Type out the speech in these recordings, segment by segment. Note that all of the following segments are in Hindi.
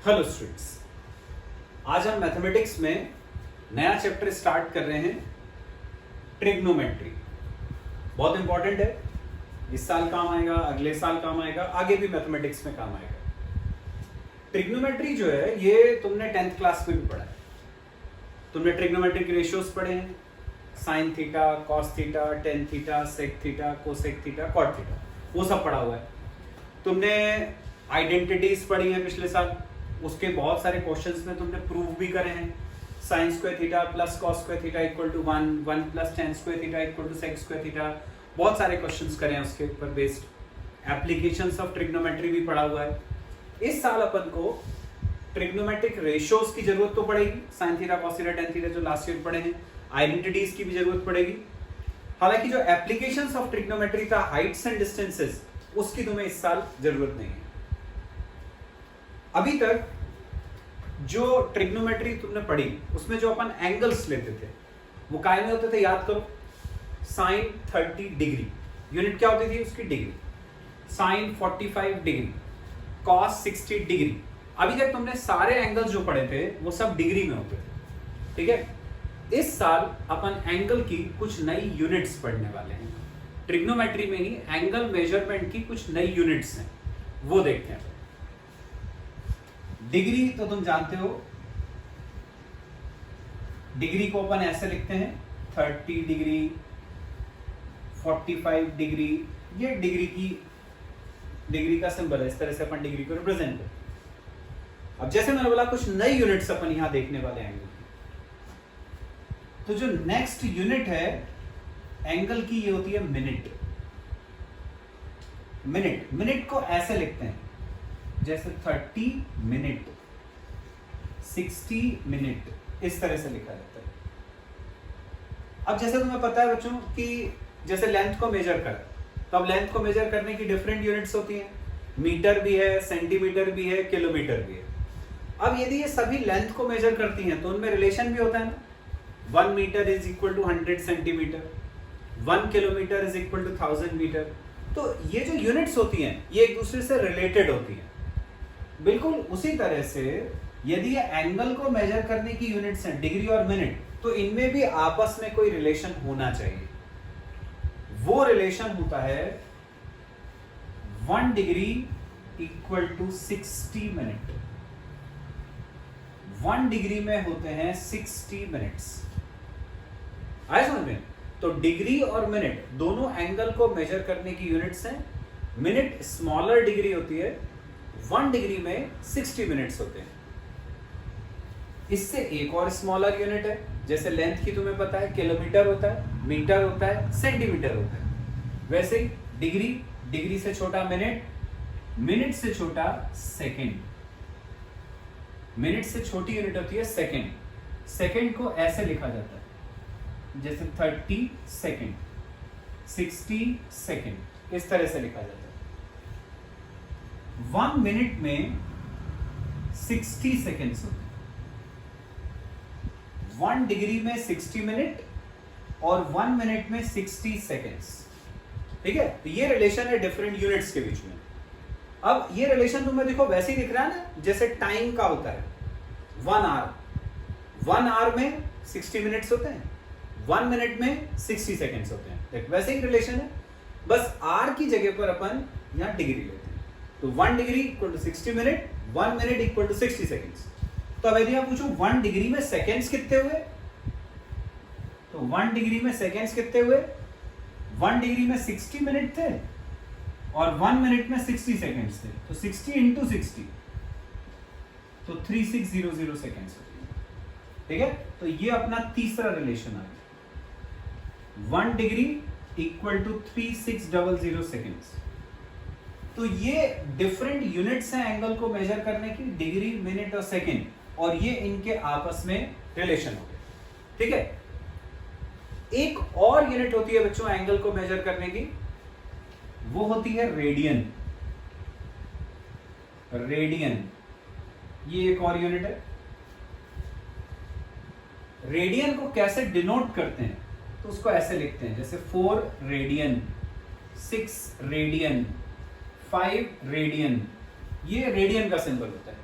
हेलो स्टूडेंट्स, आज हम मैथमेटिक्स में नया चैप्टर स्टार्ट कर रहे हैं, ट्रिग्नोमेट्री। बहुत इंपॉर्टेंट है, इस साल काम आएगा, अगले साल काम आएगा, आगे भी मैथमेटिक्स में काम आएगा। ट्रिग्नोमेट्री जो है ये तुमने 10th क्लास में भी पढ़ा है। तुमने ट्रिग्नोमेट्री के रेशियोज पढ़े हैं, sine theta, cos theta, tan theta, sec theta, cosec theta, cot theta, वो सब पढ़ा हुआ है। तुमने आइडेंटिटीज पढ़ी है पिछले साल, उसके बहुत सारे क्वेश्चंस में तुमने प्रूव भी करे हैं। Sine square theta plus cos square theta equal to 1, 1 plus tan square theta equal to sec square theta, बहुत सारे क्वेश्चंस करे हैं उसके ऊपर बेस्ड। एप्लीकेशंस ऑफ ट्रिग्नोमेट्री भी पढ़ा हुआ है। इस साल अपन को ट्रिग्नोमेट्रिक रेशियोज की जरूरत तो पड़ेगी, sign theta, cos theta, tan theta जो लास्ट ईयर पढ़े हैं। आइडेंटिटीज की भी जरूरत पड़ेगी। हालांकि जो एप्लीकेशंस ऑफ ट्रिग्नोमेट्री था, हाइट्स एंड डिस्टेंसेस, उसकी तुम्हें इस साल जरूरत नहीं है। अभी तक जो ट्रिग्नोमेट्री तुमने पढ़ी उसमें जो अपन एंगल्स लेते थे वो काय में होते थे, याद करो। साइन 30 डिग्री, यूनिट क्या होती थी उसकी? Degree. Sine 45 degree, cos 60 degree. अभी तक तुमने सारे एंगल्स जो पढ़े थे वो सब डिग्री में होते थे, ठीक है। इस साल अपन एंगल की कुछ नई यूनिट्स पढ़ने वाले हैं। ट्रिग्नोमेट्री में ही एंगल मेजरमेंट की कुछ नई यूनिट्स हैं, वो देखते हैं। डिग्री तो तुम जानते हो, डिग्री को अपन ऐसे लिखते हैं 30 डिग्री, 45 डिग्री, ये डिग्री का सिंबल है। इस तरह से अपन डिग्री को रिप्रेजेंट करते हैं। अब जैसे मैंने बोला कुछ नई यूनिट्स अपन यहां देखने वाले एंगल की। तो जो नेक्स्ट यूनिट है एंगल की, ये होती है मिनट। मिनट को ऐसे लिखते हैं जैसे 30 मिनट, 60 मिनट, इस तरह से लिखा जाता है। अब जैसे तुम्हें पता है बच्चों कि जैसे लेंथ को मेजर कर, तो अब लेंथ को मेजर करने की डिफरेंट यूनिट्स होती हैं। मीटर भी है, सेंटीमीटर भी है, किलोमीटर भी है। अब यदि ये सभी लेंथ को मेजर करती हैं तो उनमें रिलेशन भी होता है ना। 1 metre is equal to 100 centimetre, 1 kilometre is equal to 1000 metre. तो ये जो यूनिट्स होती हैं ये एक दूसरे से रिलेटेड होती हैं। बिल्कुल उसी तरह से यदि ये एंगल को मेजर करने की यूनिट्स हैं डिग्री और मिनट, तो इनमें भी आपस में कोई रिलेशन होना चाहिए। वो रिलेशन होता है 1 degree equal to 60 minute. 1 degree में होते हैं 60 मिनट्स। आए समझ में? तो डिग्री और मिनट दोनों एंगल को मेजर करने की यूनिट्स हैं। मिनट स्मॉलर डिग्री होती है, 1 डिग्री में 60 मिनट्स होते हैं। इससे एक और स्मॉलर यूनिट है, जैसे लेंथ की तुम्हें पता है किलोमीटर होता है, मीटर होता है, सेंटीमीटर होता है। वैसे ही डिग्री से छोटा मिनट, मिनट से छोटा सेकंड। मिनट से छोटी यूनिट होती है सेकंड। सेकंड को ऐसे लिखा जाता है जैसे 30 सेकंड, 60 सेकंड, इस तरह से लिखा जाता है। 1 मिनट में 60 सेकेंड्स होते हैं। 1 डिग्री में 60 मिनट और 1 मिनट में 60 सेकेंड्स, ठीक है। तो ये रिलेशन है डिफरेंट यूनिट्स के बीच में। अब ये रिलेशन तुम्हें देखो वैसे ही दिख रहा है ना, जैसे टाइम का होता है 1 आवर। 1 आवर में 60 मिनट्स होते हैं, 1 मिनट में 60 सेकेंड्स होते हैं। देख वैसे ही रिलेशन है, बस आर की जगह पर अपन यहां डिग्री लेते हैं। तो 1 degree equal to 60 minute, 1 minute equal to 60 seconds. तो अब यदि आप पूछो 1 डिग्री में सेकेंड्स कितने हुए, तो 1 डिग्री में सेकेंड्स कितने हुए? 1 डिग्री में 60 मिनट थे और 1 मिनट में 60 सेकेंड्स थे। तो 60 इंटू 60, तो 3600 सेकेंड्स होती है, ठीक है। तो ये अपना तीसरा रिलेशन आ गया, 1 डिग्री इक्वल टू 3600 सेकेंड्स। तो ये डिफरेंट यूनिट्स हैं एंगल को मेजर करने की, डिग्री, मिनट और सेकेंड, और ये इनके आपस में रिलेशन हो गए, ठीक है। एक और यूनिट होती है बच्चों एंगल को मेजर करने की, वो होती है रेडियन। रेडियन ये एक और यूनिट है। रेडियन को कैसे डिनोट करते हैं, तो उसको ऐसे लिखते हैं जैसे 4 रेडियन, 6 रेडियन, 5 रेडियन। ये रेडियन का सिंबल होता है।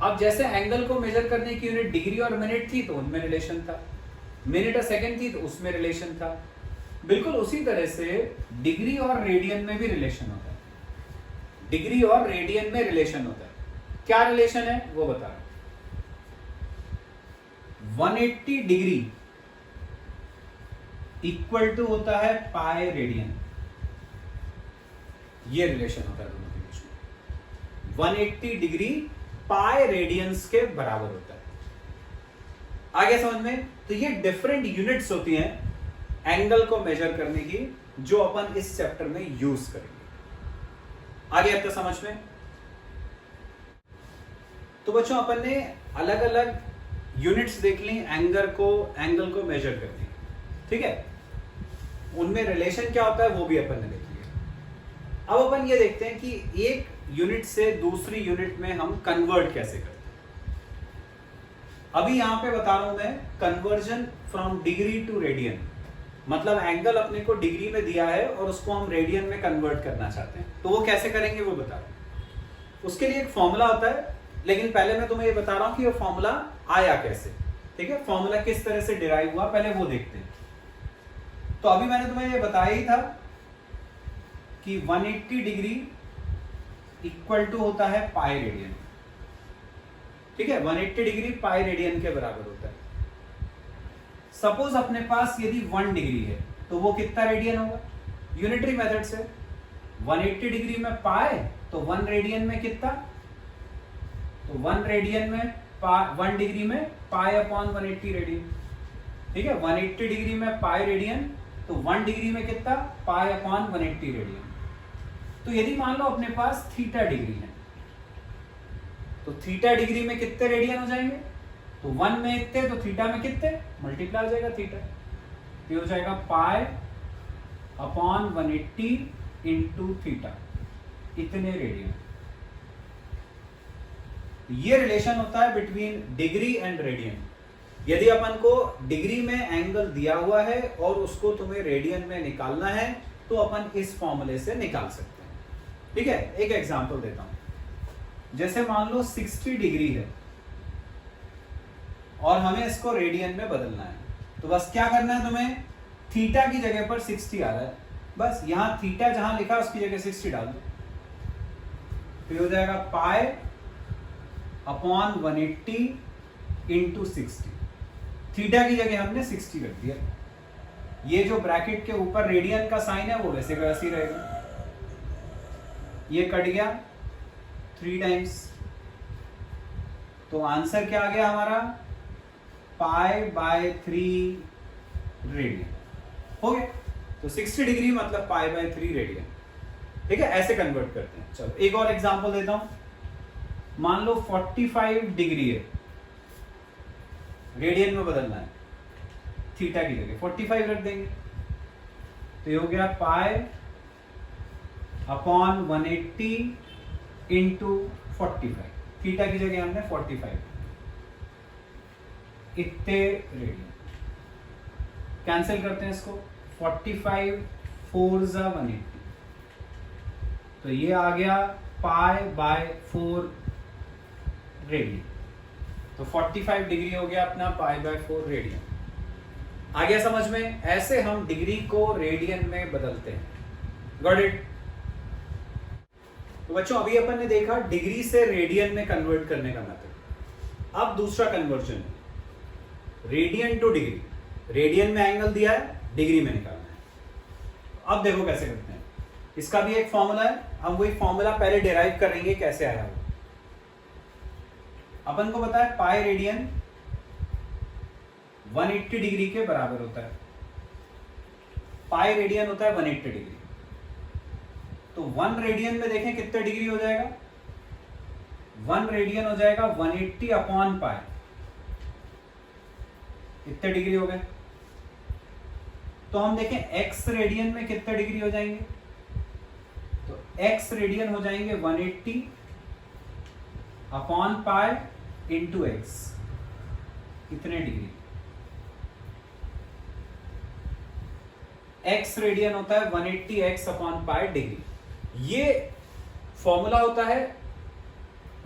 अब जैसे एंगल को मेजर करने की यूनिट डिग्री और मिनट थी तो उनमें रिलेशन था, मिनट और सेकंड थी तो उसमें रिलेशन था। बिल्कुल उसी तरह से डिग्री और रेडियन में भी रिलेशन होता है, डिग्री और रेडियन में रिलेशन होता है। क्या रिलेशन है वो बता रहा हूं। 180 डिग्री इक्वल टू होता है पाई रेडियन, ये रिलेशन होता है दोनों के बीच में। 180 डिग्री पाई रेडियंस के बराबर होता है। आगे समझ में? तो ये डिफरेंट यूनिट्स होती हैं एंगल को मेजर करने की, जो अपन इस चैप्टर में यूज करेंगे। आगे अब तक समझ में? तो बच्चों अपन ने अलग अलग यूनिट्स देख ली एंगल को मेजर करने की, ठीक है? उनमें रिलेशन क्या होता है वो भी अपन ने देख लिया। अब अपन ये देखते हैं कि एक यूनिट से दूसरी यूनिट में हम कन्वर्ट कैसे करते हैं। अभी यहां पे बता रहा हूं मैं conversion from degree to radian, मतलब एंगल अपने को डिग्री में दिया है और उसको हम रेडियन में कन्वर्ट करना चाहते हैं, तो वो कैसे करेंगे वो बता रहा हूं। उसके लिए एक फॉर्मूला होता है, लेकिन पहले मैं तुम्हें ये बता रहा हूं कि ये फॉर्मूला आया कैसे, ठीक है? फॉर्मूला किस तरह से डिराइव हुआ पहले वो देखते हैं। तो अभी मैंने तुम्हें ये बताया ही था कि 180 डिग्री इक्वल टू होता है पाई रेडियन, ठीक है? 180 डिग्री पाई रेडियन के बराबर होता है। सपोज अपने पास यदि 1 डिग्री है तो वो कितना रेडियन होगा? यूनिटरी मेथड से 180 डिग्री में पाई तो 1 रेडियन में कितना? तो 1 रेडियन में 1 डिग्री में पाई अपॉन 180 रेडियन, ठीक है? 180 डिग्री में पाई रेडियन तो 1 डिग्री में कितना? Pi upon 180 radian. तो यदि मान लो अपने पास थीटा डिग्री है तो थीटा डिग्री में कितने रेडियन हो जाएंगे? तो 1 में इतने तो थीटा में कितने? मल्टीप्लाई हो जाएगा थीटा, ये हो जाएगा पाई अपॉन 180 इंटू थीटा, इतने रेडियन। ये रिलेशन होता है बिटवीन डिग्री एंड रेडियन। यदि अपन को डिग्री में एंगल दिया हुआ है और उसको तुम्हें रेडियन में निकालना है तो अपन इस फॉर्मूले से निकाल सकते हैं, ठीक है? एक एग्जांपल देता हूं। जैसे मान लो 60 डिग्री है और हमें इसको रेडियन में बदलना है, तो बस क्या करना है तुम्हें? थीटा की जगह पर 60 आ रहा है, बस यहां थीटा जहां लिखा उसकी जगह 60 डाल दो, तो हो जाएगा पाई अपॉन 180 इंटू 60। थीटा की जगह हमने 60 रख दिया। ये जो ब्रैकेट के ऊपर रेडियन का साइन है वो वैसे का वैसे ही रहेगा, ये कट गया 3 टाइम्स, तो आंसर क्या आ गया हमारा? पाई बाय 3 रेडियन हो गया। तो 60 डिग्री मतलब पाई बाय 3 रेडियन, ठीक है? ऐसे कन्वर्ट करते हैं। चलो एक और एग्जांपल देता हूं। मान लो 45 डिग्री है, रेडियन में बदलना है, थीटा की जगह 45 रख देंगे, तो ये हो गया पाई अपॉन 180 इंटू 45, थीटा की जगह हमने 45, इतने रेडियन। कैंसिल करते हैं इसको, 45 4 जा 180, तो ये आ गया पाई बाय 4 रेडियन। तो 45 डिग्री हो गया अपना पाई बाय 4 रेडियन। आ गया समझ में? ऐसे हम डिग्री को रेडियन में बदलते हैं। Got it? तो बच्चों अभी अपन ने देखा डिग्री से रेडियन में कन्वर्ट करने का मेथड। अब दूसरा conversion, radian two degree. Radian में एंगल दिया है, डिग्री में निकालना है। अब देखो कैसे करते हैं। इसका भी एक फॉर्मूला है, हम वही फॉर्मूला पहले डिराइव करेंगे कैसे आया वो। अपन को पता है पाई रेडियन 180 डिग्री के बराबर होता है। पाई रेडियन होता है 180 डिग्री, तो 1 रेडियन में देखें कितने डिग्री हो जाएगा? 1 रेडियन हो जाएगा 180 अपॉन पाई, कितने डिग्री हो गए? तो हम देखें x रेडियन में कितने डिग्री हो जाएंगे? तो x रेडियन हो जाएंगे 180 अपॉन पाई इंटू एक्स, कितने डिग्री? x रेडियन होता है 180 x अपॉन पाई डिग्री। ये फॉर्मूला होता है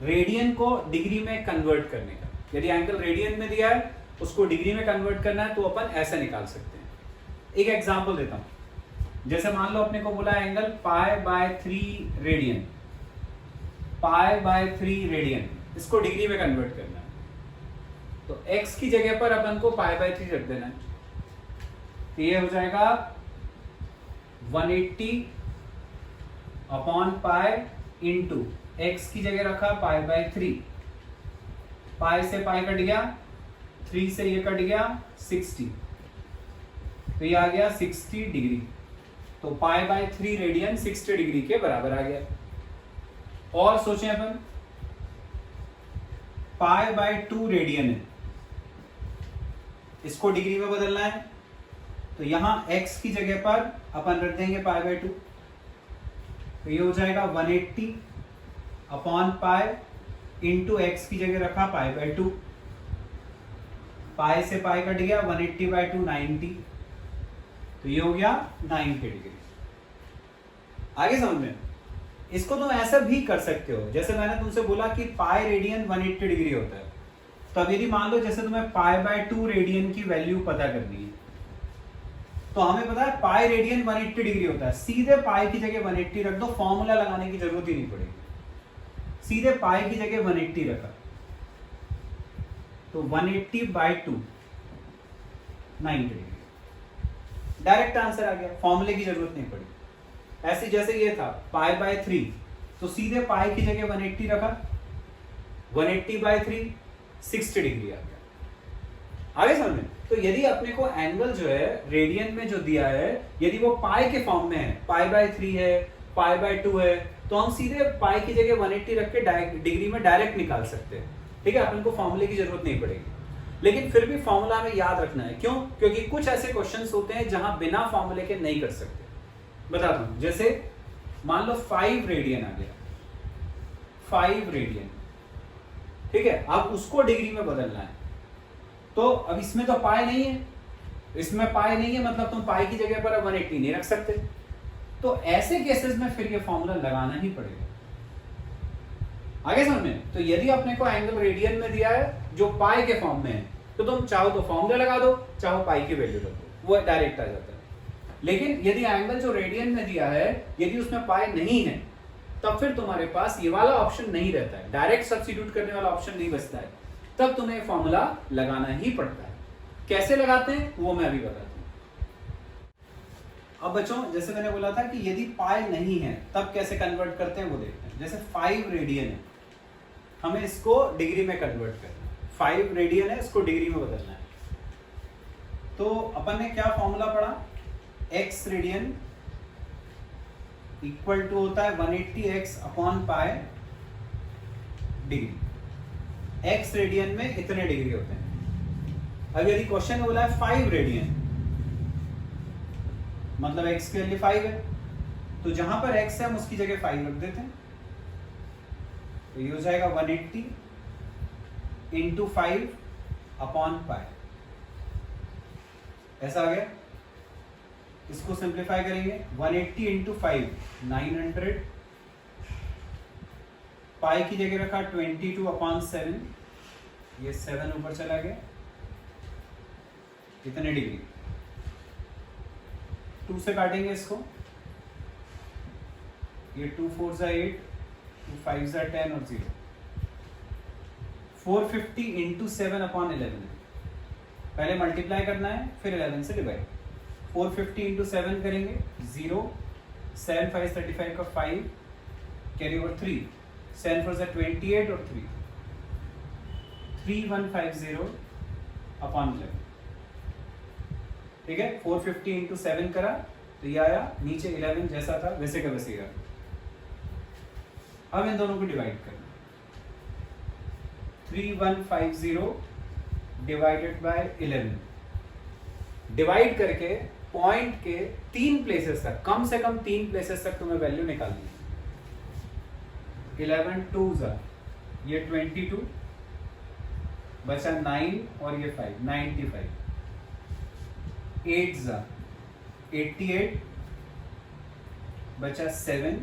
रेडियन को डिग्री में कन्वर्ट करने का। यदि एंगल रेडियन में दिया है उसको डिग्री में कन्वर्ट करना है तो अपन ऐसे निकाल सकते हैं। एक एग्जांपल देता हूं, जैसे मान लो अपने को बोला एंगल π/3 रेडियन, π/3 रेडियन, इसको डिग्री में कन्वर्ट करना है तो x की जगह पर अपन को π/3 रख देना है। तो ये हो जाएगा 180/π इंटू x की जगह रखा π/3, पाई से पाई कट गया, 3 से ये कट गया 60, तो ये आ गया 60 डिग्री। तो π/3 रेडियन 60 डिग्री के बराबर आ गया। और सोचें अपन π/2 रेडियन है, इसको डिग्री में बदलना है तो यहां x की जगह पर अपन रख देंगे π/2, तो ये हो जाएगा 180/π इंटू एक्स की जगह रखा π/2, पाई से पाई कट गया, 180/2 90, तो ये हो गया 90 डिग्री। आगे समझ में? इसको तुम ऐसा भी कर सकते हो, जैसे मैंने तुमसे बोला कि पाई रेडियन 180 डिग्री होता है, तो अब यदि मान लो जैसे तुम्हें π/2 रेडियन की वैल्यू पता करनी है, तो हमें पता है पाई रेडियन 180 डिग्री होता है, सीधे पाई की जगह 180 रख दो, फॉर्मूला लगाने की जरूरत ही नहीं पड़ेगी, सीधे पाई की जगह 180 रखा तो 180/2 90 डिग्री, डायरेक्ट आंसर आ गया, फॉर्मूले की जरूरत नहीं पड़ी। ऐसे जैसे ये था π/3, तो सीधे पाई की जगह 180 रखा, 180/3 60 डिग्री आ गया। आगे समझ में? तो यदि अपने को एंगल जो है रेडियन में जो दिया है, यदि वो पाई के फॉर्म में है, π/3 है, π/2 है, तो हम सीधे पाई की जगह 180 रख के डिग्री में डायरेक्ट निकाल सकते हैं। ठीक है, अपन को फॉर्मूले की जरूरत नहीं पड़ेगी, लेकिन फिर भी फॉर्मूला हमें याद रखना है। क्यों? क्योंकि कुछ ऐसे क्वेश्चंस होते हैं जहां बिना फॉर्मूले के नहीं कर सकते। बताता हूं, जैसे मान लो 5 रेडियन आ गया, 5 रेडियन, ठीक है, अब उसको डिग्री में बदलना है, तो अब इसमें तो पाई नहीं है, इसमें पाई नहीं है मतलब तुम पाई की जगह पर 180 नहीं रख सकते, तो ऐसे केसेस में फिर ये फॉर्मूला लगाना ही पड़ेगा। आगे समझ में? तो यदि अपने को एंगल रेडियन में दिया है जो पाई के फॉर्म में है, तो तुम चाहो तो फॉर्मूला लगा दो, चाहो पाई की वैल्यू रख दो, वो डायरेक्ट आ जाता है। लेकिन यदि एंगल जो रेडियन में दिया है, यदि उसमें पाई नहीं है, तब फिर तुम्हारे पास ये वाला ऑप्शन नहीं रहता है, डायरेक्ट सब्स्टिट्यूट करने वाला ऑप्शन नहीं बचता है, तब तुम्हें फॉर्मूला लगाना ही पड़ता है। कैसे लगाते हैं वो मैं अभी बताता हूं। अब बच्चों, जैसे मैंने बोला था कि यदि पाई नहीं है तब कैसे कन्वर्ट करते हैं वो देखते हैं। जैसे 5 रेडियन है, हमें इसको डिग्री में कन्वर्ट करना है, 5 रेडियन है, इसको डिग्री में बदलना है, तो अपन ने क्या फॉर्मूला पढ़ा, x रेडियन इक्वल टू होता है 180x/π डिग्री। x रेडियन में इतने डिग्री होते हैं। अब यदि क्वेश्चन में बोला है 5 रेडियन, मतलब x की वैल्यू 5 है, तो जहां पर x है हम उसकी जगह 5 रख देते हैं, तो ये हो जाएगा 180 इंटू 5/π, ऐसा आ गया। इसको सिंप्लीफाई करेंगे, 180 इंटू 5 900, पाई की जगह रखा 22/7, ये 7 ऊपर चला गया, कितने डिग्री, 2 से काटेंगे इसको, ये 2 4 जा 8, 2 5 जा 10 और 0, 450 इंटू 7/11 है, पहले मल्टीप्लाई करना है फिर 11 से डिवाइड, 450 इंटू 7 करेंगे 0, 7 5 35 का 5, कैरी ओवर 3, 7 4 28 और 3, 3150/11, ठीक है। 450 इंटू 7 करा तो ये आया, नीचे 11 जैसा था वैसे का वैसे ही। अब इन दोनों को डिवाइड करना, 3150 डिवाइडेड बाय 11, डिवाइड करके पॉइंट के 3 प्लेसेस तक, कम से कम 3 प्लेसेस तक तुम्हें वैल्यू निकालनी है। 11 2 ये 22, बचा 9 और ये 5 95, 8 88, बचा 7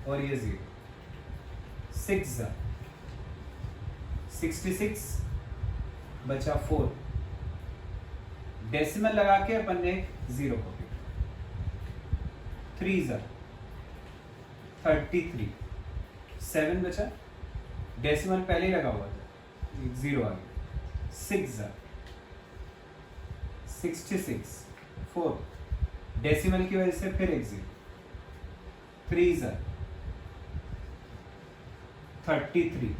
और ये 0, 6 66 बचा 4, डेसिमल लगा के अपन ने 0 कॉपी, 3 ज़ा 33, 7 बचा, डेसिमल पहले ही लगा हुआ था, 0 आ गया, 6 ज़ा 66, 4, डेसिमल की वजह से फिर एक 0, 3 ज़ा 33,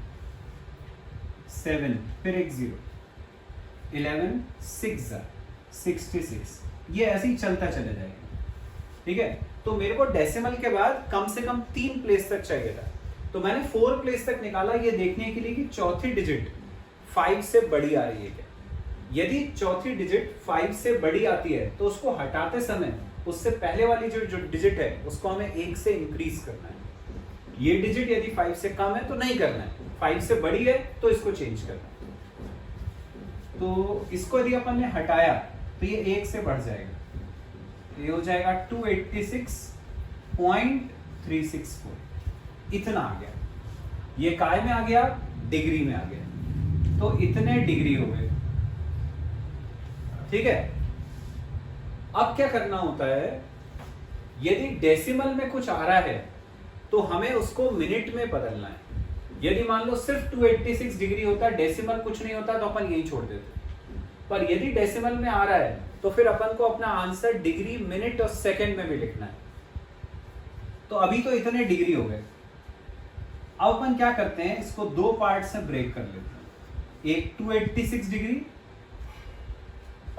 7 फिर एक 0, 11, 6 ज़ा 66, ये ऐसे ही चलता चला जाएगा। ठीक है, तो मेरे को डेसिमल के बाद कम से कम 3 प्लेस तक चाहिए था, तो मैंने 4 प्लेस तक निकाला ये देखने के लिए कि चौथी डिजिट 5 से बड़ी आ रही है क्या। यदि चौथी डिजिट 5 से बड़ी आती है तो उसको हटाते समय उससे पहले वाली जो डिजिट है उसको हमें 1 से इंक्रीज करना है। ये डिजिट यदि 5 से कम है तो नहीं करना है, 5 से बड़ी है तो इसको चेंज करना है। तो इसको यदि अपन ने हटाया तो ये 1 से बढ़ जाएगा, ये हो जाएगा 286.364, इतना आ गया। ये काय में आ गया, डिग्री में आ गया, तो इतने डिग्री हो गए। ठीक है, अब क्या करना होता है, यदि डेसिमल में कुछ आ रहा है तो हमें उसको मिनट में बदलना है। यदि मान लो सिर्फ 286 डिग्री होता, डेसिमल कुछ नहीं होता, तो अपन यही छोड़ देते। पर यदि डेसिमल में आ रहा है तो फिर अपन को अपना आंसर डिग्री, मिनट और सेकंड में भी लिखना है। तो अभी तो इतने डिग्री हो गए। अब अपन क्या करते हैं, इसको 2 पार्ट से ब्रेक कर लेते हैं, एक 286 डिग्री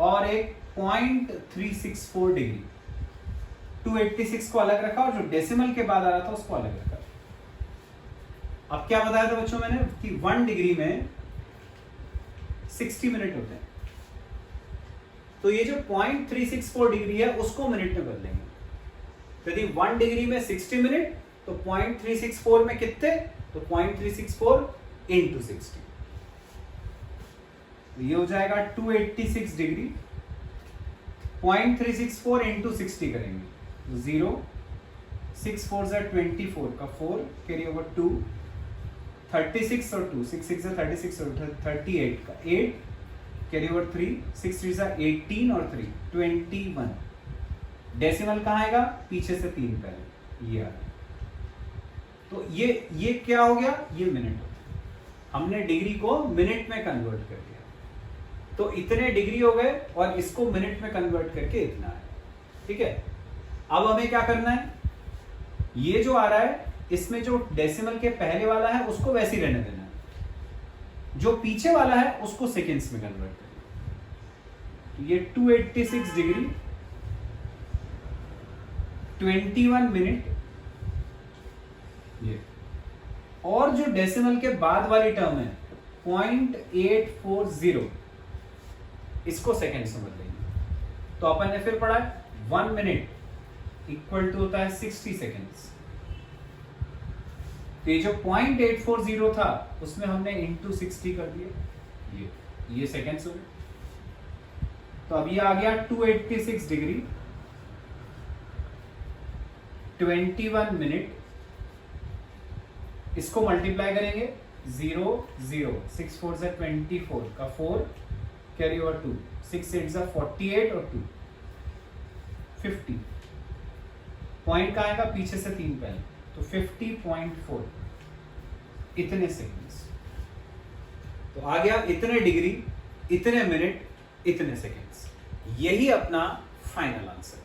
और एक 0.364 डिग्री। 286 को अलग रखा और जो डेसिमल के बाद आ रहा था उसको अलग रखा। अब क्या बताया था बच्चों मैंने कि 1 डिग्री में 60 मिनट होते हैं, तो ये जो 0.364 डिग्री है उसको मिनट में बदलेंगे। तो यदि 1 डिग्री में 60 मिनट तो 0.364 में कितने, तो 0.364 इंटू 60, ये हो जाएगा 286 डिग्री। 0.364 इंटू 60 करेंगे, 0, 6 4 ज़ा 24 का 4, कैरी ओवर 2, 36 और 2, 6 6 ज़ा 36 और 38 का 8, कैरी ओवर 3, 6 3 ज़ा 18 और 3 21। डेसिमल कहाँ आएगा, पीछे से 3 पहले, ये आ गया। तो ये क्या हो गया, ये मिनट हो गया। हमने डिग्री को मिनट में कन्वर्ट कर दिया, तो इतने डिग्री हो गए और इसको मिनट में कन्वर्ट करके इतना है। ठीक है, अब हमें क्या करना है, ये जो आ रहा है इसमें जो डेसिमल के पहले वाला है उसको वैसे ही रहने देना है, जो पीछे वाला है उसको सेकेंड्स में कन्वर्ट करना। तो ये 286 डिग्री 21 मिनट, ये और जो डेसिमल के बाद वाली टर्म है 0.840, इसको सेकेंड्स में बदलेंगे। तो अपन ने फिर पढ़ा 1 मिनट इक्वल टू होता है 60 सेकेंड्स। तो ये जो 0.840 था उसमें हमने इंटू 60 कर दिया, ये सेकेंड्स हो गए। तो अब ये आ गया 286 डिग्री 21 मिनट, इसको मल्टीप्लाई करेंगे, 0 0, 6 4 ज़ा 24 का 4, कैरी ओवर 2, 6 8 ज़ा 48 और 2 50। पॉइंट कहाँ आएगा, पीछे से 3 पहले, तो 50.4, इतने सेकेंड्स। तो आ गया इतने डिग्री, इतने मिनट, इतने सेकेंड्स। यही अपना फाइनल आंसर है।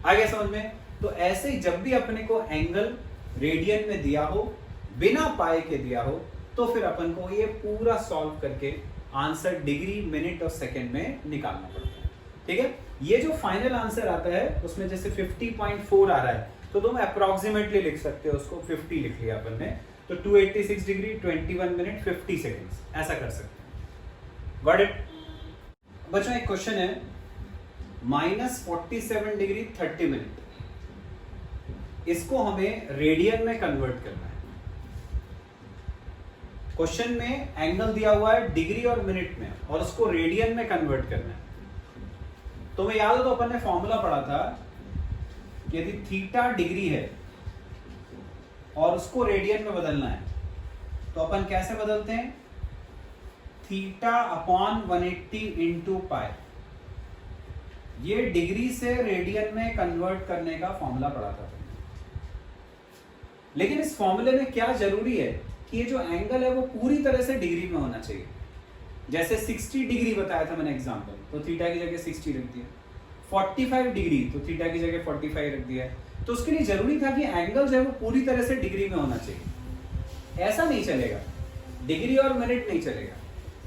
आ गया समझ में? तो ऐसे ही जब भी अपने को एंगल रेडियन में दिया हो, बिना पाए के दिया हो, तो फिर अपन को ये पूरा सॉल्व करके आंसर डिग्री, मिनट और सेकंड में निकालना पड़ता है। ठीक है, ये जो फाइनल आंसर आता है उसमें जैसे 50.4 आ रहा है, तो तुम अप्रोक्सीमेटली लिख सकते हो उसको, 50 लिख लिया अपन ने, तो 286 डिग्री 21 मिनट 50 सेकेंड्स, ऐसा कर सकते हैं। Got it? बच्चों एक क्वेश्चन है, -47 डिग्री 30 मिनट, इसको हमें रेडियन में कन्वर्ट करना है। क्वेश्चन में एंगल दिया हुआ है डिग्री और मिनट में, और उसको रेडियन में कन्वर्ट करना है। तो मैं याद हो तो अपन ने फॉर्मूला पढ़ा था कि यदि थीटा डिग्री है और उसको रेडियन में बदलना है तो अपन कैसे बदलते हैं, थीटा अपॉन 180 इंटू पाई। ये डिग्री से रेडियन में कन्वर्ट करने का फॉर्मूला पढ़ा था। लेकिन इस फॉर्मूले में क्या जरूरी है कि ये जो एंगल है वो पूरी तरह से डिग्री में होना चाहिए। जैसे 60 डिग्री बताया था मैंने एग्जांपल, तो थीटा की जगह 60 रख दिया। 45 डिग्री तो थीटा की जगह 45 रख दिया। तो उसके लिए जरूरी था कि एंगल जो है वो पूरी तरह से डिग्री में होना चाहिए। ऐसा नहीं चलेगा, डिग्री और मिनट नहीं चलेगा।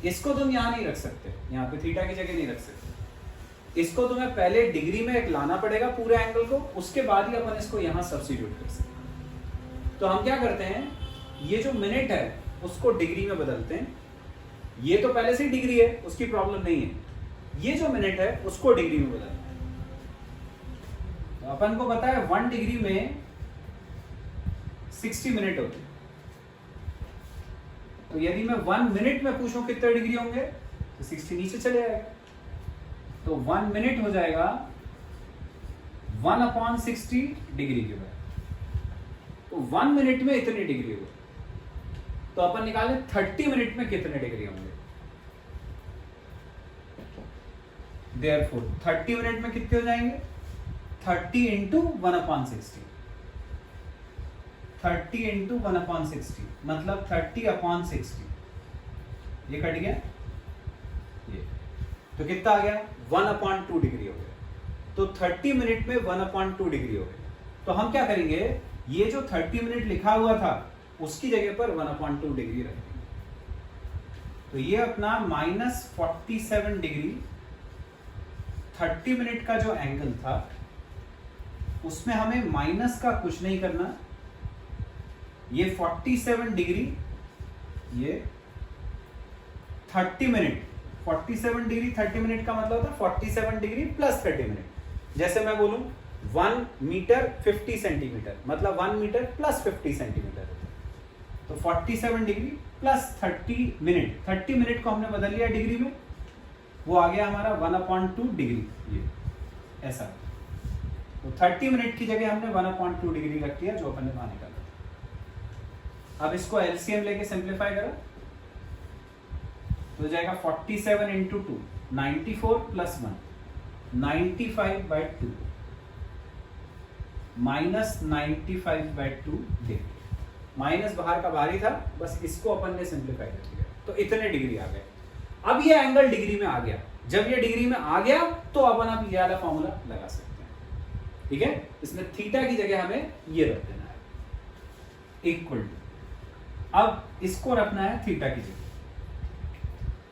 इसको तुम यहाँ नहीं रख सकते, यहाँ पे थीटा की जगह नहीं रख सकते। इसको तुम्हें पहले डिग्री में एक लाना पड़ेगा पूरे एंगल को, उसके बाद ही अपन इसको यहाँ सब्स्टिट्यूट कर सकते हैं। तो हम क्या करते हैं, ये जो मिनट है उसको डिग्री में बदलते हैं। ये तो पहले से ही डिग्री है, उसकी प्रॉब्लम नहीं है। ये जो मिनट है उसको डिग्री में बदलते हैं। तो अपन को पता है 1 डिग्री में 60 मिनट होते हैं। तो यदि मैं 1 मिनट में पूछूं कितने डिग्री होंगे तो 60 नीचे चले आएगा। तो 1 मिनट हो जाएगा 1/60 डिग्री के बाद। तो 1 मिनट में इतनी डिग्री हो। तो अपन निकालें 30 मिनट में कितने डिग्री होंगे। Therefore 30 मिनट में कितने हो जाएंगे, 30 इंटू 1/60। 30 इंटू 1/60 मतलब 30/60। ये कट गया, ये तो कितना आ गया, 1/2 डिग्री हो गया। तो 30 मिनट में 1/2 डिग्री हो गया। तो हम क्या करेंगे, ये जो 30 मिनट लिखा हुआ था उसकी जगह पर 1/2 डिग्री रखेंगे। तो ये अपना -47 डिग्री 30 मिनट का जो एंगल था उसमें हमें माइनस का कुछ नहीं करना। ये 47 डिग्री, ये 30 मिनट, 47 डिग्री 30 मिनट का मतलब होता है 47 डिग्री प्लस 30 मिनट। जैसे मैं बोलूं 1 मीटर 50 सेंटीमीटर मतलब 1 मीटर प्लस 50 सेंटीमीटर। तो 47 डिग्री प्लस 30 मिनट, 30 मिनट को हमने बदल लिया डिग्री में, वो आ गया हमारा 1/2 डिग्री। ये ऐसा, तो 30 मिनट की जगह हमने 1/2 डिग्री रख दिया जो अपन ने वहां निकाला था। अब इसको एलसीएम लेके सिंप्लीफाई करा तो जाएगा 47 इंटू 2 94 प्लस 1 95/2 -95/2 डिग्री। माइनस बाहर का बाहर ही था, बस इसको अपन ने सिंप्लीफाई कर दिया तो इतने डिग्री आ गए। अब ये एंगल डिग्री में आ गया। जब ये डिग्री में आ गया तो अपन आप ये वाला फॉर्मूला लगा सकते हैं। ठीक है, इसमें थीटा की जगह हमें ये रख देना है इक्वल टू। अब इसको रखना है थीटा की जगह,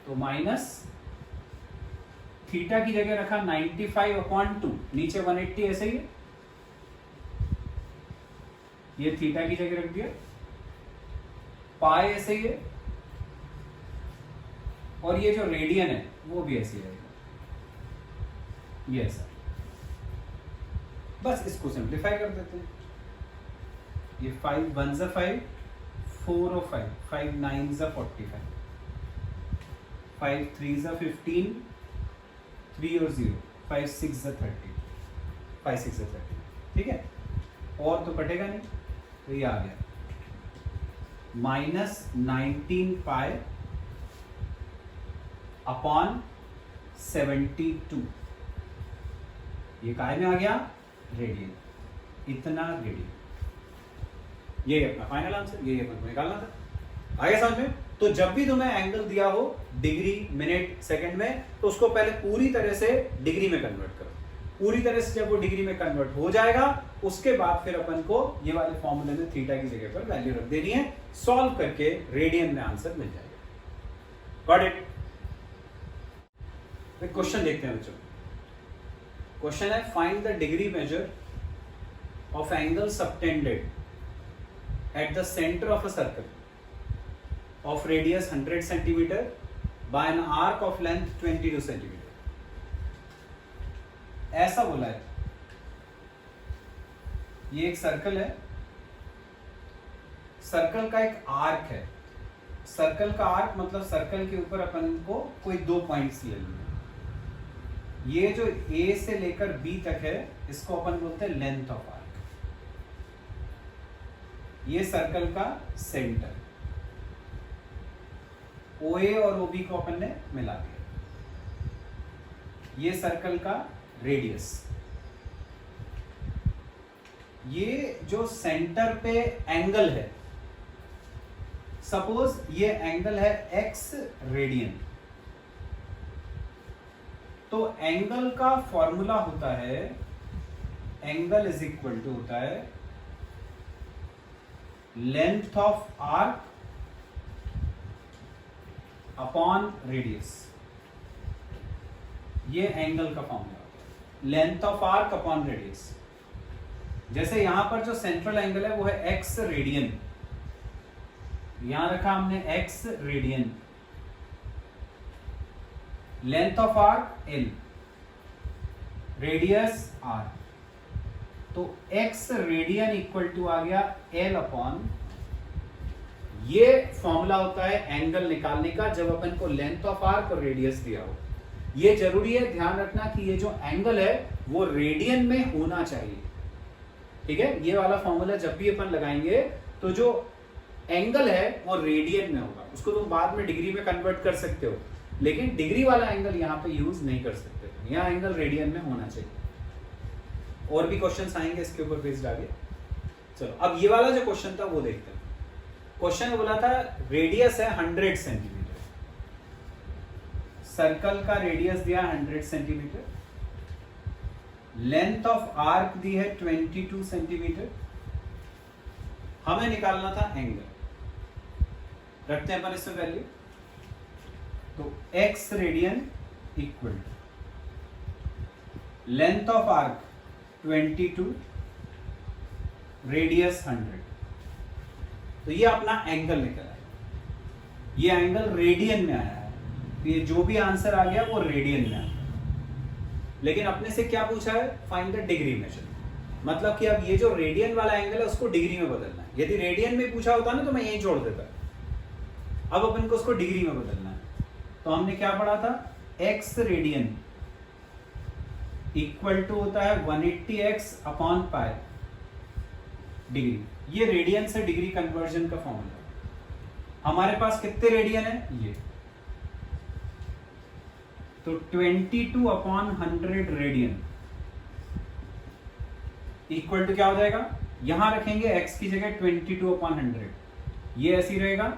तो माइनस थीटा की जगह रखा 95/2, नीचे 180 ऐसे ही है, ये थीटा की जगह रख दिया, पाई ऐसे ही है, और ये जो रेडियन है वो भी ऐसे ही रहेगा, ये ऐसा। बस इसको सिंप्लीफाई कर देते हैं। ये 5 1 ज़ा 5 4 और 5 5 9 ज़ा 45 5 3 ज़ा 15 3 और 0 5 6 ज़ा 30 5 6 ज़ा 30। ठीक है, और तो कटेगा नहीं, तो ये आ गया -19 पाई अपॉन 72। ये काय में आ गया, रेडियन, इतना रेडियन। ये अपना फाइनल आंसर, ये अपन को निकालना था। आगे समझ में? तो जब भी तुम्हें एंगल दिया हो डिग्री मिनट सेकंड में, तो उसको पहले पूरी तरह से डिग्री में कन्वर्ट करो। पूरी तरह से जब वो डिग्री में कन्वर्ट हो जाएगा उसके बाद फिर अपन को ये वाले फॉर्मूले में थीटा की जगह पर वैल्यू रख देनी है। सॉल्व करके रेडियन में आंसर मिल जाएगा। Got it? क्वेश्चन देखते हैं बच्चों। क्वेश्चन है, find the degree measure of angle subtended at the centre of a circle of radius 100 centimetre bye an arc of length 22 centimetre. ऐसा बोला है, ये एक सर्कल है, सर्कल का एक आर्क है। सर्कल का आर्क मतलब सर्कल के ऊपर अपन को कोई 2 पॉइंट्स ले लेंगे। ये जो A से लेकर B तक है इसको अपन बोलते हैं लेंथ ऑफ आर्क। ये सर्कल का सेंटर, OA और OB को अपन ने मिला दिया। ये सर्कल का रेडियस। ये जो सेंटर पे एंगल है, सपोज ये एंगल है x रेडियन, तो एंगल का फॉर्मूला होता है, एंगल इज इक्वल टू होता है length of arc upon radius. ये एंगल का फॉर्मूला होता है, length of arc upon radius. जैसे यहां पर जो सेंट्रल एंगल है वो है x रेडियन, यहां रखा हमने x radian, length of arc l, radius r, तो x रेडियन इक्वल टू आ गया l अपॉन, ये फॉर्मूला होता है एंगल निकालने का जब अपन को लेंथ ऑफ आर्क और रेडियस दिया हो। ये जरूरी है ध्यान रखना कि ये जो एंगल है वो रेडियन में होना चाहिए, ठीक है। ये वाला फॉर्मूला जब भी अपन लगाएंगे तो जो एंगल है वो रेडियन में होगा, उसको तुम बाद में डिग्री में कन्वर्ट कर सकते हो, लेकिन डिग्री वाला एंगल यहाँ पे यूज नहीं कर सकते, यहाँ एंगल रेडियन में होना चाहिए। और भी क्वेश्चंस आएंगे इसके ऊपर बेस्ड आगे। चलो अब ये वाला जो क्वेश्चन था वो देखते हैं। क्वेश्चन में बोला था रेडियस है 100 सेंटीमीटर, सर्कल का रेडियस दिया 100 सेंटीमीटर, लेंथ ऑफ आर्क दी है 22 सेंटीमीटर, हमें निकालना था एंगल। रखते हैं अपन इसमें वैल्यू, तो x radian equal to length of arc 22, radius 100, तो ये अपना एंगल निकल आया। ये एंगल रेडियन में आया है, तो ये जो भी आंसर आ गया वो रेडियन में आया। लेकिन अपने से क्या पूछा है, फाइंड द डिग्री मेजर, मतलब कि अब ये जो रेडियन वाला एंगल है उसको डिग्री में बदलना है। यदि रेडियन में पूछा होता ना तो मैं यही छोड़ देता, अब अपन को उसको डिग्री में बदलना है। तो हमने क्या पढ़ा था, x रेडियन इक्वल टू होता है 180x अपॉन पाई डिग्री। ये रेडियन से डिग्री कन्वर्जन का फॉर्मूला। हमारे पास कितने रेडियन है, ये तो 22 अपॉन 100 रेडियन इक्वल टू क्या हो जाएगा, यहां रखेंगे x की जगह 22 अपॉन 100, ये ऐसी रहेगा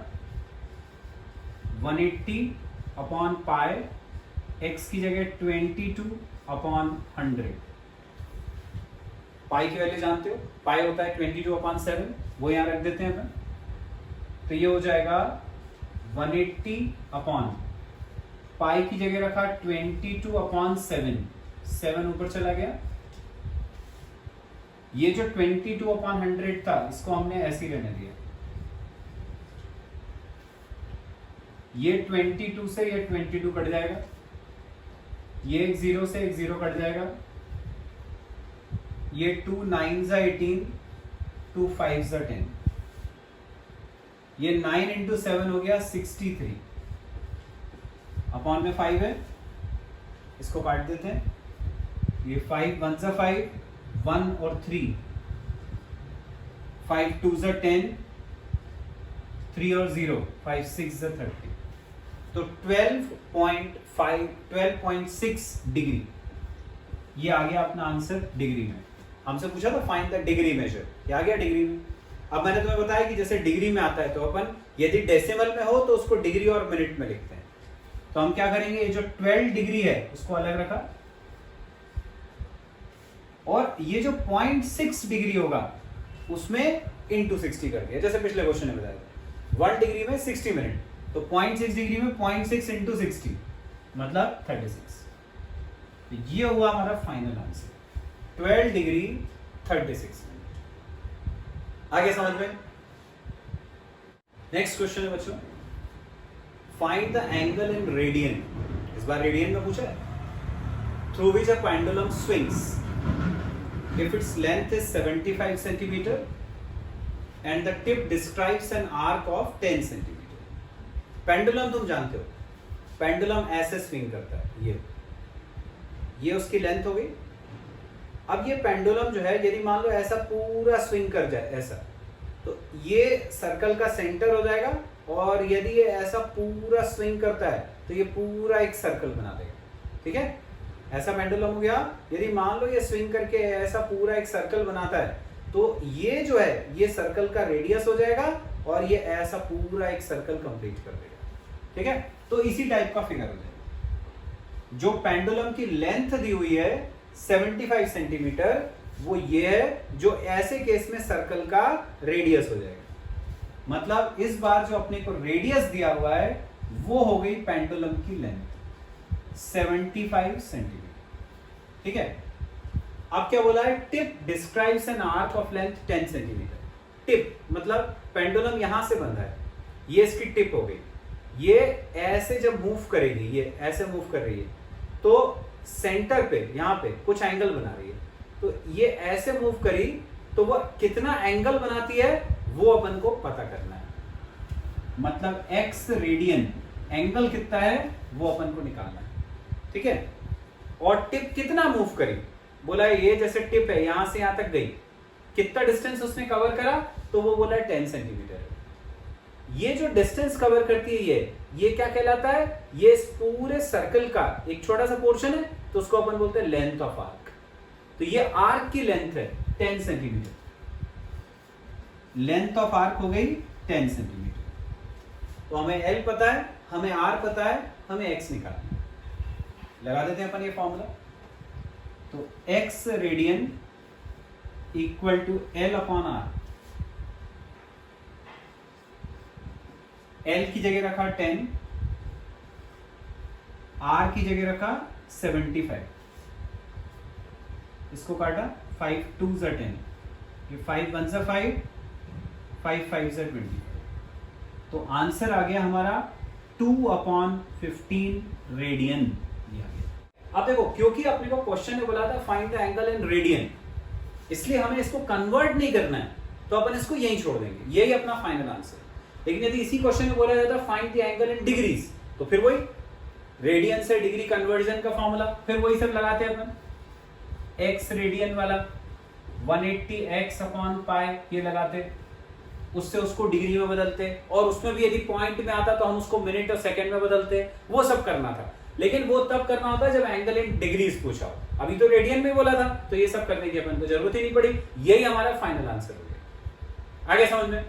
180 अपॉन पाई, x की जगह 22 अपॉन 100। पाई की वैल्यू जानते हो, पाई होता है 22 अपॉन 7, वो यहां रख देते हैं अपन, तो ये हो जाएगा 180 अपॉन पाई की जगह रखा 22 अपॉन 7, 7 ऊपर चला गया। ये जो 22 अपॉन 100 था इसको हमने ऐसे ही रहने दिया, ये 22 से ये 22 कट जाएगा, ये एक 0 से एक 0 कट जाएगा, ये 2 9 जा 18, 2 5 जा 10, ये 9 इंटू 7 हो गया 63, अपॉन में 5 है, इसको काट देते हैं, ये 5 1 जा 5, 1 और 3, 5 2 जा 10, 3 और 0, 5 6 जा 30, तो 12.6 डिग्री, ये आ गया अपना आंसर डिग्री में। हमसे पूछा था फाइंड द डिग्री मेजर, ये आ गया डिग्री में। अब मैंने तुम्हें बताया कि जैसे डिग्री में आता है तो अपन यदि डेसिमल में हो तो उसको डिग्री और मिनट में लिखते हैं। तो हम क्या करेंगे, ये जो 12 डिग्री है उसको अलग रखा, और ये जो 0.6 डिग्री होगा उसमें इंटू 60 कर दिया, जैसे पिछले क्वेश्चन में बताया था। 1 डिग्री में 60 मिनट, तो 0.6 डिग्री में 0.6 इंटू 60 मतलब 36। तो ये हुआ हमारा फाइनल आंसर, 12 डिग्री 36 मिनट। आगे समझ में। नेक्स्ट क्वेश्चन है बच्चों, find the angle in radian. इस बार रेडियन में पूछा है, through which a pendulum swings if its length is 75 centimeter and the tip describes an arc of 10 centimeter. Pendulum तुम जानते हो, पेंडुलम ऐसे स्विंग करता है, ये उसकी लेंथ हो गई। अब ये पेंडुलम जो है यदि मान लो ऐसा पूरा स्विंग कर जाए ऐसा, तो ये सर्कल का सेंटर हो जाएगा और यदि ये ऐसा पूरा स्विंग करता है तो ये पूरा एक सर्कल बना देगा, ठीक है। ऐसा पेंडुलम हो गया, यदि मान लो ये स्विंग करके ऐसा पूरा एक सर्कल बनाता है तो ये जो है ये सर्कल का रेडियस हो जाएगा और ये ऐसा पूरा एक सर्कल कंप्लीट कर देगा, ठीक है। तो इसी टाइप का फिगर हो जाएगा। जो पेंडुलम की लेंथ दी हुई है 75 सेंटीमीटर, वो ये है जो ऐसे केस में सर्कल का रेडियस हो जाएगा। मतलब इस बार जो अपने को रेडियस दिया हुआ है वो हो गई पेंडुलम की लेंथ 75 सेंटीमीटर, ठीक है। अब क्या बोला है, tip describes an arc of length 10 centimetre. Tip मतलब पेंडुलम यहां से बंधा है, ये इसकी टिप हो गई, ये ऐसे जब मूव करेगी, ये ऐसे मूव कर रही है तो सेंटर पे यहां पे कुछ एंगल बना रही है, तो ये ऐसे मूव करी तो वो कितना एंगल बनाती है वो अपन को पता करना है। मतलब x रेडियन एंगल कितना है वो अपन को निकालना है, ठीक है। और टिप कितना मूव करी, बोला है ये जैसे टिप है यहां से यहां तक गई, कितना डिस्टेंस उसने कवर करा, तो वो बोला है 10 सेंटीमीटर। ये जो डिस्टेंस कवर करती है ये क्या कहलाता है, ये इस पूरे सर्कल का एक छोटा सा पोर्शन है, तो उसको अपन बोलते हैं लेंथ ऑफ आर्क। तो ये आर्क की लेंथ है 10 सेंटीमीटर, लेंथ ऑफ आर्क हो गई 10 सेंटीमीटर। तो हमें L पता है, हमें R पता है, हमें X निकालना है। लगा देते हैं अपन ये फॉर्मूला। तो X radian equal to L upon R। L की जगह रखा 10, R की जगह रखा 75, इसको काटा 5 2 10, ये 5 1 5, 5 5 20। तो आंसर आ गया हमारा 2/15 रेडियन दिया गया। अब देखो, क्योंकि अपने को क्वेश्चन में बोला था find the angle in radian, इसलिए हमें इसको कन्वर्ट नहीं करना है, तो अपन इसको यहीं छोड़ देंगे, यही अपना फाइनल आंसर। लेकिन यदि इसी क्वेश्चन में बोला जाता find the angle in degrees, तो फिर वही रेडियन से डिग्री कन्वर्जन का फॉर्मूला, फिर वही सब लगाते हैं अपन। x रेडियन वाला 180x अपॉन पाई ये लगाते, उससे उसको डिग्री में बदलते, और उसमें भी यदि पॉइंट में आता तो हम उसको मिनट और सेकंड में बदलते, वो सब करना था। लेकिन वो तब करना होता जब एंगल इन डिग्रीज पूछा हो, अभी तो रेडियन में बोला था, तो ये सब करने की अपन को जरूरत ही नहीं पड़ी। यही हमारा फाइनल आंसर हो गया। आगे समझ में